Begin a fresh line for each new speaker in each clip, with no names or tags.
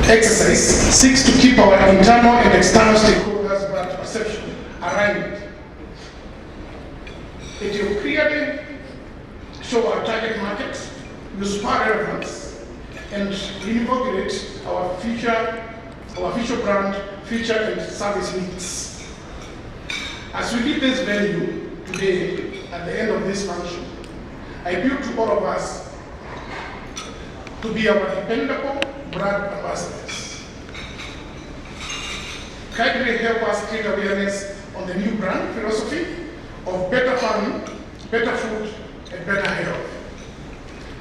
exercise seeks to keep our internal and external stakeholders' brand perception aligned. It will clearly show our target market, use spur relevance, and invigorate our future brand, feature and service needs. As we leave this venue today, at the end of this function, I appeal to all of us to be our dependable brand ambassadors. Kindly help us create awareness on the new brand philosophy of better farming, better food, and better health.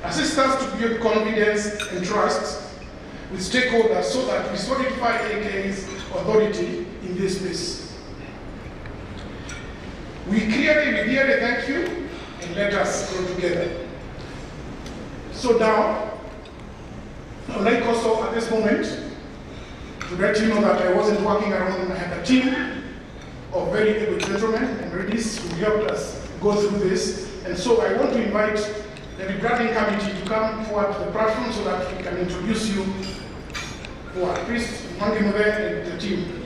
Assist us to build confidence and trust with stakeholders so that we solidify AK's authority in this space. We clearly thank you and let us grow together. So now, I would like also at this moment to let you know that I wasn't working alone. I had a team of very able gentlemen and ladies who helped us go through this. And so I want to invite the rebranding committee to come forward to the platform so that we can introduce you to our priest, Mangimube, and the team.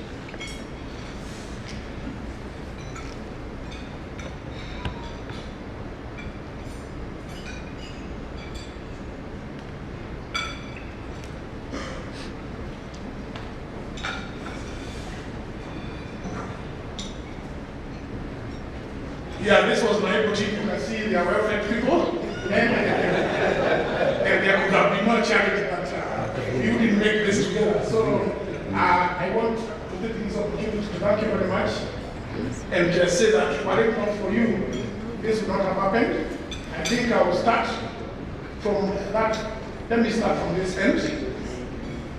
Yeah, this was my boutique. You can see they are well-fed people. And there could have been no charity, but you didn't make this together. So I want to take this opportunity to thank you very much and say that were it not for you, this would not have happened. I think I will start from that. Let me start from this end.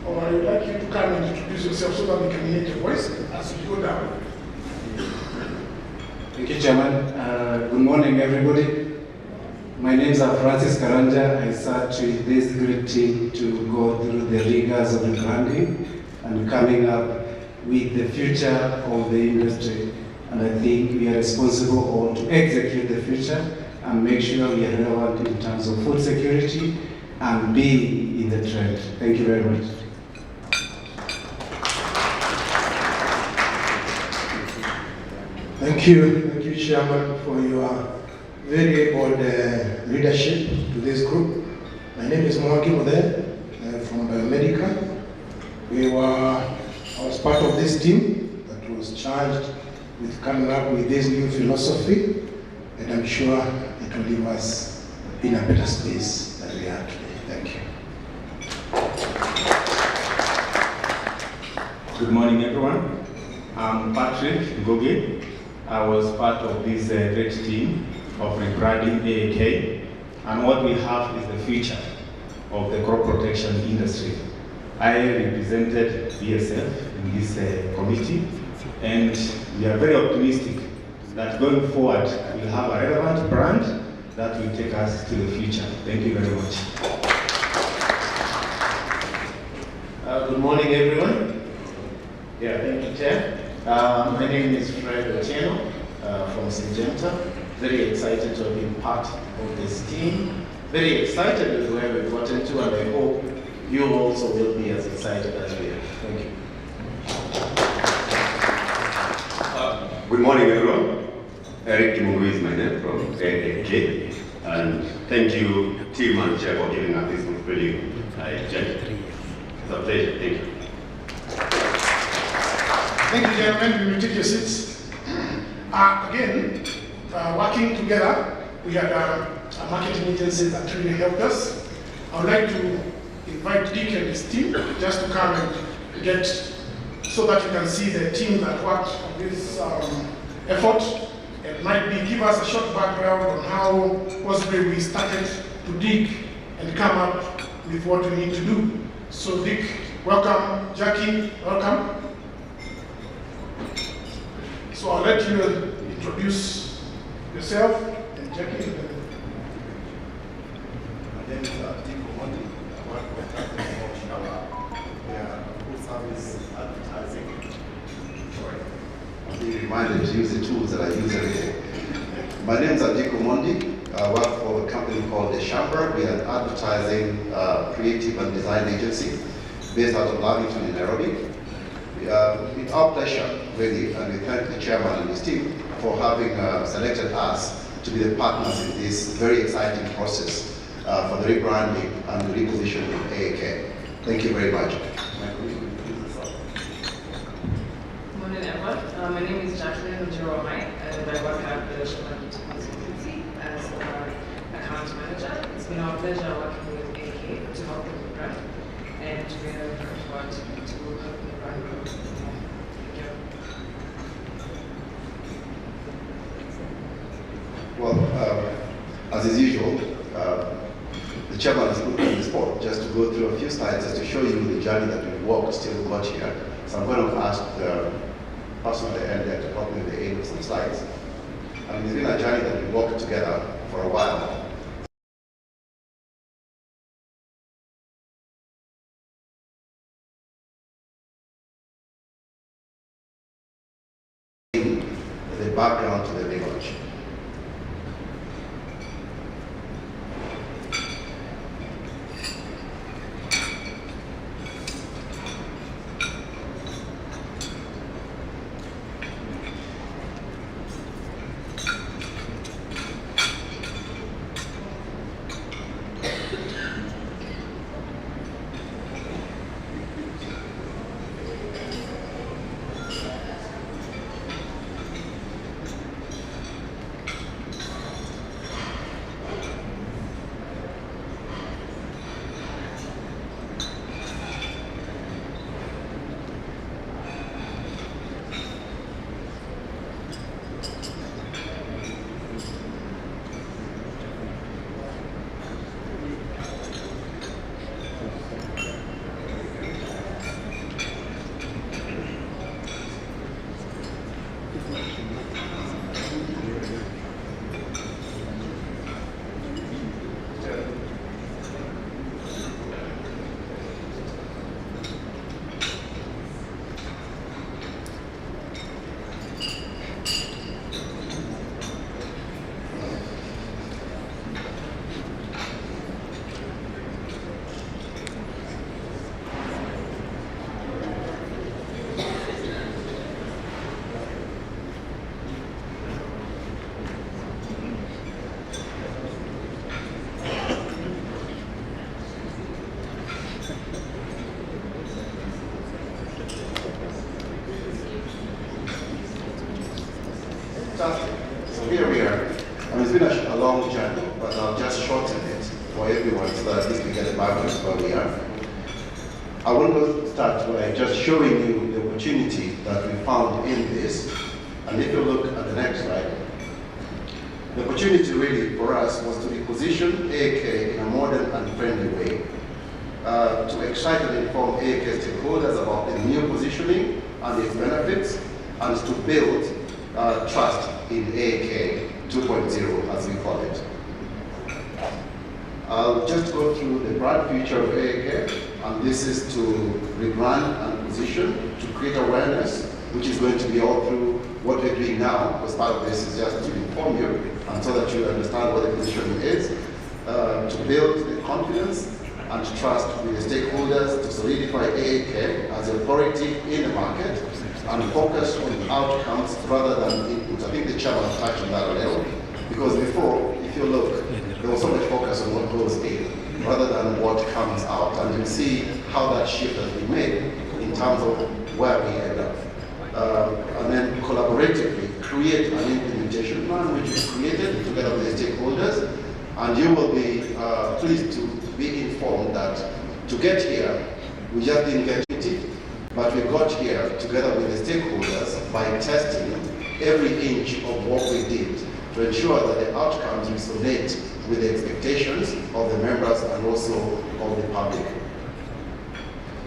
Or I would like you to come and introduce yourself so that we can hear your voice as you go down.
Thank you, Chairman. Good morning, everybody. My name is Francis Karanja. I sat with this great team to go through the rigors of the branding and coming up with the future of the industry. And I think we are responsible all to execute the future and make sure we are relevant in terms of food security and being in the trend. Thank you very much.
Thank you, Chairman, for your very bold leadership to this group. My name is Mwaki Mode from Biomedical. I was part of this team that was charged with coming up with this new philosophy, and I'm sure it will leave us in a better space than we are today. Thank you.
Good morning, everyone. I'm Patrick Ngoge. I was part of this great team of rebranding AAK, and what we have is the future of the crop protection industry. I represented BSF in this committee, and we are very optimistic that going forward we'll have a relevant brand that will take us to the future. Thank you very much.
Good morning, everyone. Yeah, thank you, Chair. My name is Fred Otieno from Syngenta. Very excited to have been part of this team. Very excited with where we've gotten to, and I hope you also will be as excited as we are. Thank you.
Good morning, everyone. Eric Kimungu is my name from AAK. And thank you, team and chair, for giving us this opportunity. It's a pleasure. Thank you.
Thank you, gentlemen. We will take your seats. Again, working together, we had a marketing agency that really helped us. I would like to invite Dick and his team just to come and get, so that you can see the team that worked on this effort. It might be give us a short background on how possibly we started to dig and come up with what we need to do. So Dick, welcome. Jackie, welcome. So I'll let you introduce yourself and Jackie.
My name is Dick Omondi. I work with Agrochemical. We are food service advertising. Sorry. Be reminded to use the tools that I use every day. My name is Dick Omondi. I work for a company called The Chamber. We are an advertising, creative and design agency
based out of Lavington in Nairobi. It's our pleasure, really, and we thank the chairman and his team for having selected us to be the partners in this very exciting process for the rebranding and the repositioning of AAK. Thank you very much.
Morning, everyone. My name is Jacqueline Ojiro-Mai, and I work at the Shopaki Consultancy as an account manager. It's been our pleasure working with AAK to help them brand, and together we work hard to help the brand grow. Thank you.
Well, as is usual, the chairman has put me on the spot just to go through a few slides just to show you the journey that we've walked till we got here. So I'm going to ask the person at the end there to help me with the aid of some slides. And it's been a journey that we've walked together for a while. The background to the relaunch. Fantastic. So here we are. And it's been a long journey, but I'll just shorten it for everyone so that at least we get the background of where we are. I want to start by just showing you the opportunity that we found in this. And if you look at the next slide, the opportunity really for us was to reposition AAK in a modern and friendly way, to excite and inform AAK stakeholders about the new positioning and its benefits, and to build trust in AAK 2.0, as we call it. I'll just go through the brand future of AAK, and this is to rebrand and position, to create awareness, which is going to be all through what we're doing now. As part of this is just to inform you, and so that you understand what the positioning is, to build the confidence and trust with the stakeholders, to solidify AAK as an authority in the market, and focus on outcomes rather than inputs. I think the chairman touched on that a little, because before, if you look, there was so much focus on what goes in rather than what comes out. And you see how that shift has been made in terms of where we end up. And then collaboratively create an implementation plan which is created together with the stakeholders. And you will be pleased to be informed that to get here, we just didn't get it, but we got here together with the stakeholders by testing every inch of what we did to ensure that the outcomes resonate with the expectations of the members and also of the public.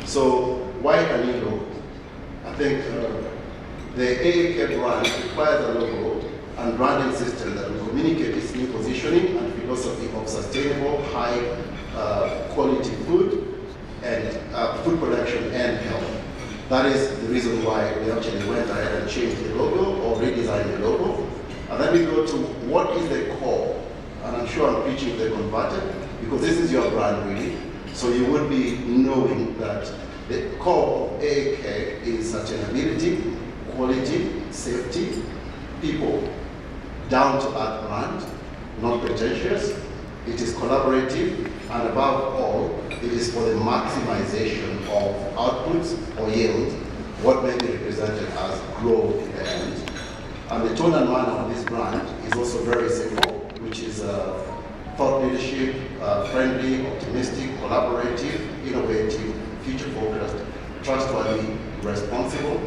So why a new logo? I think the AAK brand requires a logo and branding system that will communicate its new positioning and philosophy of sustainable, high quality food and food production and health. That is the reason why we actually went ahead and changed the logo or redesigned the logo. And then we go to what is the core. And I'm sure I'm preaching to the converted, because this is your brand really. So you would be knowing that The core of AAK is sustainability, quality, safety, people, down-to-earth brand, not pretentious. It is collaborative, and above all, it is for the maximization of outputs or yield, what may be represented as growth in the end. And the tone and manner of this brand is also very simple, which is thought leadership, friendly, optimistic, collaborative, innovative, future-focused, trustworthy, responsible,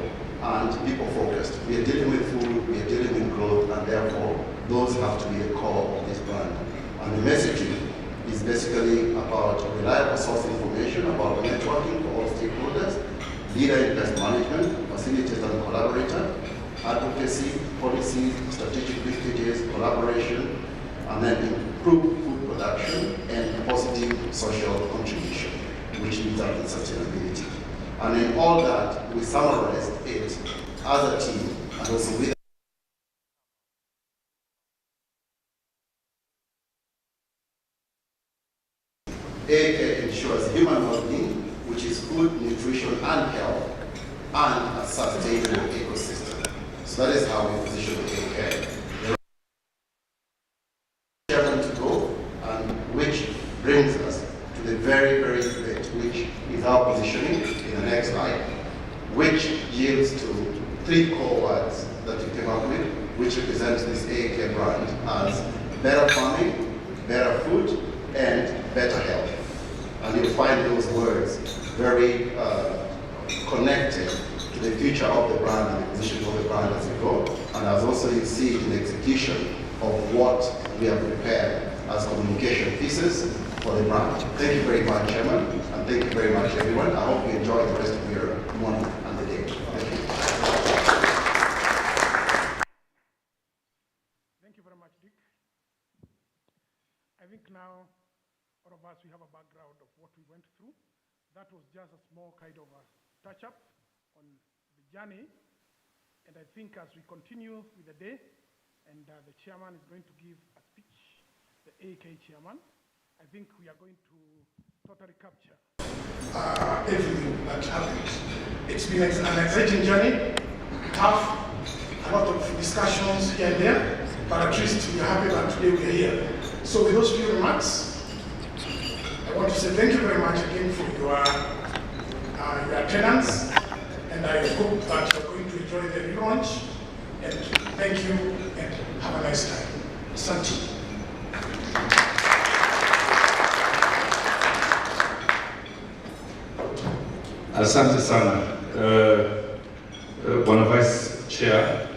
and people-focused. We are dealing with food, we are dealing with growth, and therefore, those have to be the core of this brand. And the messaging is basically about reliable source information, about networking for all stakeholders, leader in pest management, facilitator and collaborator, advocacy, policies, strategic linkages, collaboration, and then improved food production and positive social contribution, which leads up to sustainability. And in all that, we summarize it as a team and also with AAK ensures human well-being, which is food, nutrition, and health, and a sustainable ecosystem. So that is how we position AAK. Chairman to go, and which brings us to the very, very bit, which is our positioning in the next slide, which yields to 3 core words that we came up with, which represents this AAK brand as better farming, better food, and better health. And you'll find those words very connected to the future of the brand and the position of the brand as we go. And as also you see in the execution of what we have prepared as communication pieces for the brand. Thank you very much, Chairman, and thank you very much, everyone. I hope you enjoy the rest of your morning and the day. Thank you.
Thank you very much, Dick. I think now all of us, we have a background of what we went through. That was just a small kind of a touch-up on the journey. And I think as we continue with the day, and the chairman is going to give a speech, the AAK chairman, I think we are going to totally capture everything that happened. It's been an exciting journey, tough, a lot of discussions here and there, but at least we are happy that today we are here. So with those few remarks, I want to say thank you very much again for your attendance, and I hope that you're going to enjoy the relaunch. And thank you, and have a nice time. Santi.
Asante sana, Bwana Vice Chair.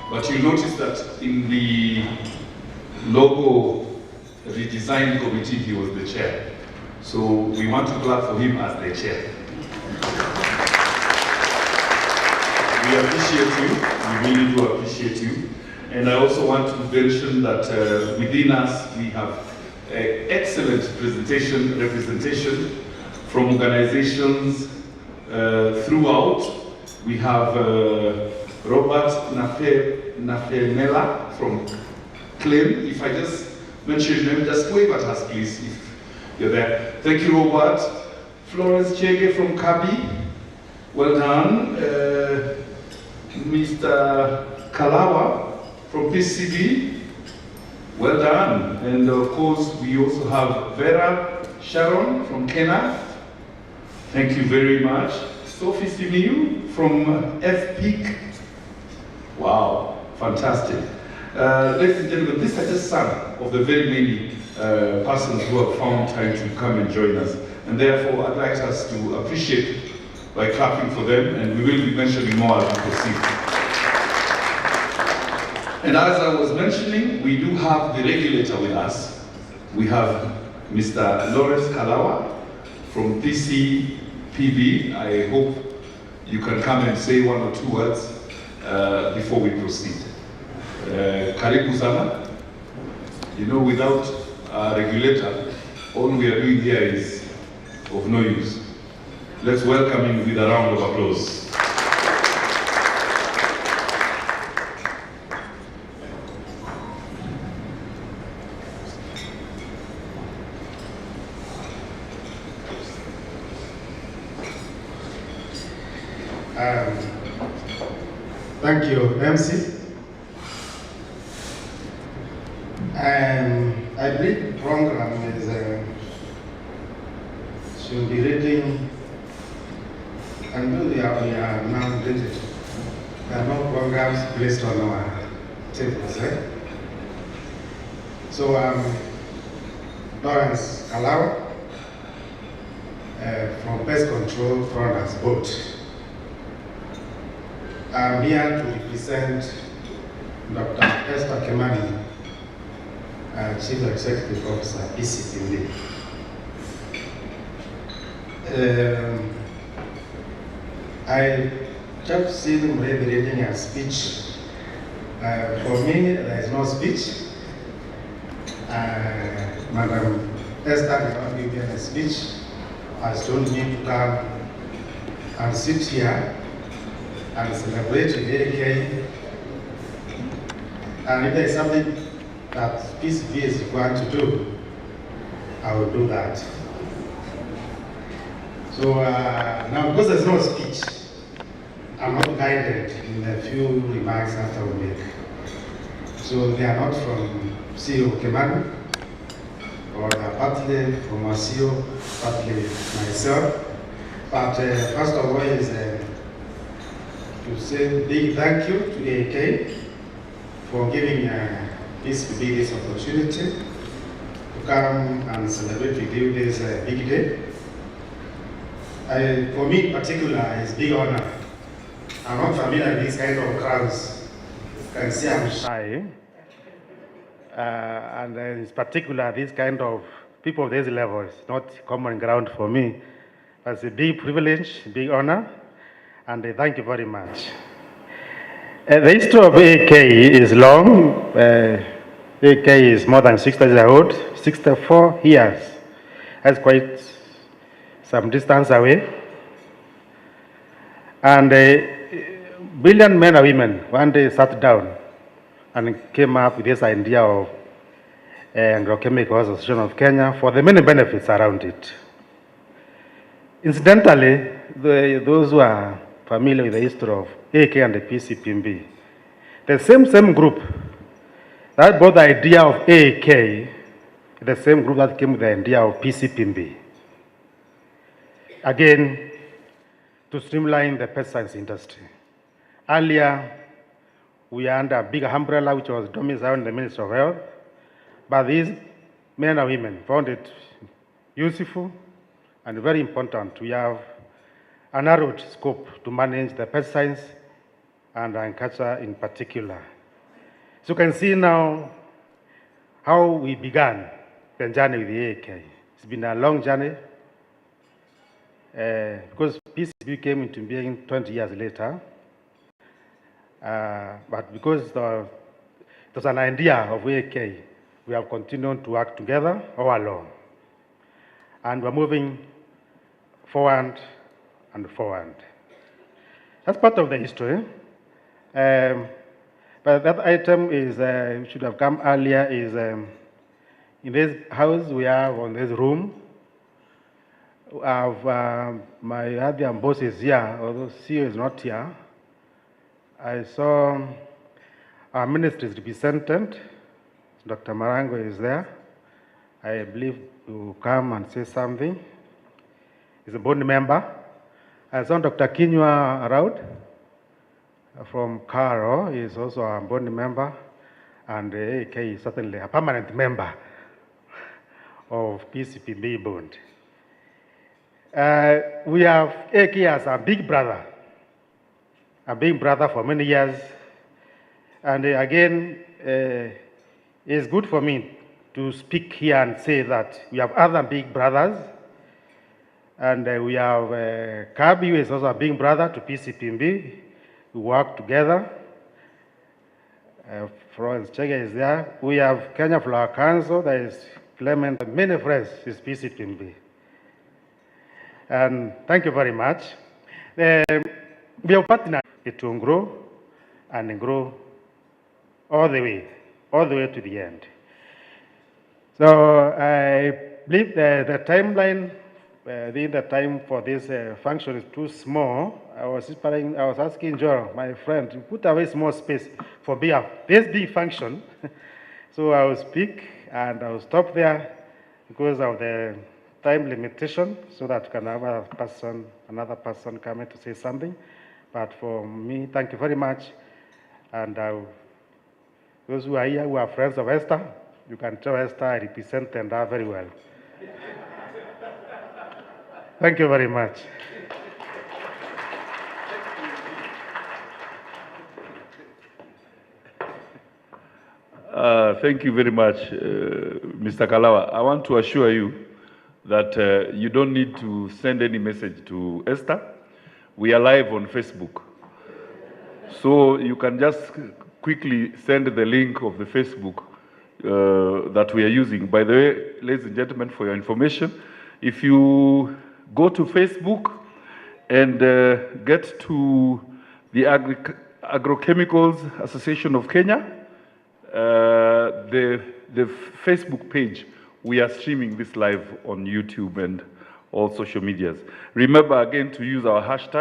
But you notice that in the logo redesign committee, he was the chair. So we want to clap for him as the chair. We appreciate you, we really do appreciate you. And I also want to mention that within us, we have excellent representation from organizations throughout. We have Robert Nafenela from Claim. If I just mention your name, just wave at us, please, if you're there. Thank you, Robert. Florence Chege from Kabi. Well done. Mr. Kalawa from PCB. Well done. And of course, we also have Vera Sharon from Kenya. Thank you very much. Sophie Simiu from FPIC. Wow, fantastic. Ladies and gentlemen, these are just some of the very many persons who have found time to come and join us. And therefore, I'd like us to appreciate by clapping for them, and we will be mentioning more as we proceed. And as I was mentioning, we do have the regulator with us. We have Mr. Lawrence Kalawa from PCPB. I hope you can come and say 1 or 2 words before we proceed. Karibu sana. You know, without a regulator, all we are doing here is of no use. Let's welcome him with a round of applause.
Thank you, MC. I believe the program is should be reading, and we are now ready. There are no programs placed on our tables. So Lawrence Kalau from Pest Control Products Board. I'm here to represent Dr. Esther Kimani, Chief Executive Officer, PCPD. I just seen maybe reading a speech. For me, there is no speech. Madam Esther did not give me a speech. Has told me to come and sit here and celebrate the AK. And if there is something that PCB is going to do, I will do that. So now, because there's no speech, I'm not guided in the few remarks that I will make. So they are not from CEO Kimani, or they are partly from our CEO, partly myself. But first of all is to say big thank you to the AK for giving PCB this opportunity to come and celebrate with you this big day. For me in particular, it's a big honor. I'm not familiar with these kind of crowds. You can see I'm shy. And in particular, this kind of people of these levels, not common ground for me. It's a big privilege, big honor, and thank you very much. The history of AK is long. AK is more than 60 years old, 64 years. That's quite some distance away. And brilliant men and women one day sat down and came up with this idea of Agrochemical Association of Kenya for the many benefits around it. Incidentally, those who are familiar with the history of AK and the PCPMB, the same group that brought the idea of AK, the same group that came with the idea of PCPMB. Again, to streamline the pesticides industry. Earlier, we were under a big umbrella which was domiciled in the Ministry of Health, but these men and women found it useful and very important. We have a narrowed scope to manage the pesticides and agriculture in particular. So you can see now how we began the journey with the AK. It's been a long journey because PCB came into being 20 years later. But because it was an idea of AK, we have continued to work together all along. And we're moving forward and forward. That's part of the history. But that item is, should have come earlier, is in this house we have on this room. I have my other boss is here, although CEO is not here. I saw our ministry's representative, Dr. Marango is there. I believe he will come and say something. He's a board member. I saw Dr. Kinyua around from Karo. He is also a board member. And AK is certainly a permanent member of PCPB board. We have AK as a big brother for many years. And again, it's good for me to speak here and say that we have other big brothers. And we have Kabi, who is also a big brother to PCPMB. We work together. Florence Chege is there. We have Kenya Flower Council, there is Clement, many friends is PCPMB. And thank you very much. We have partnered it will grow and grow all the way to the end. So I believe the timeline, the time for this function is too small. I was asking Joel, my friend, to put away small space for this big function. So I will speak and I will stop there because of the time limitation, so that we can have another person coming to say something. But for me, thank you very much. And those who are here who are friends of Esther, you can tell Esther I represented her very well. Thank you very much.
Thank you very much, Mr. Kalawa. I want to assure you that you don't need to send any message to Esther. We are live on Facebook. So you can just quickly send the link of the Facebook that we are using. By the way, ladies and gentlemen, for your information, if you go to Facebook and get to the Agrochemicals Association of Kenya, the Facebook page, we are streaming this live on YouTube and all social medias. Remember again to use our hashtag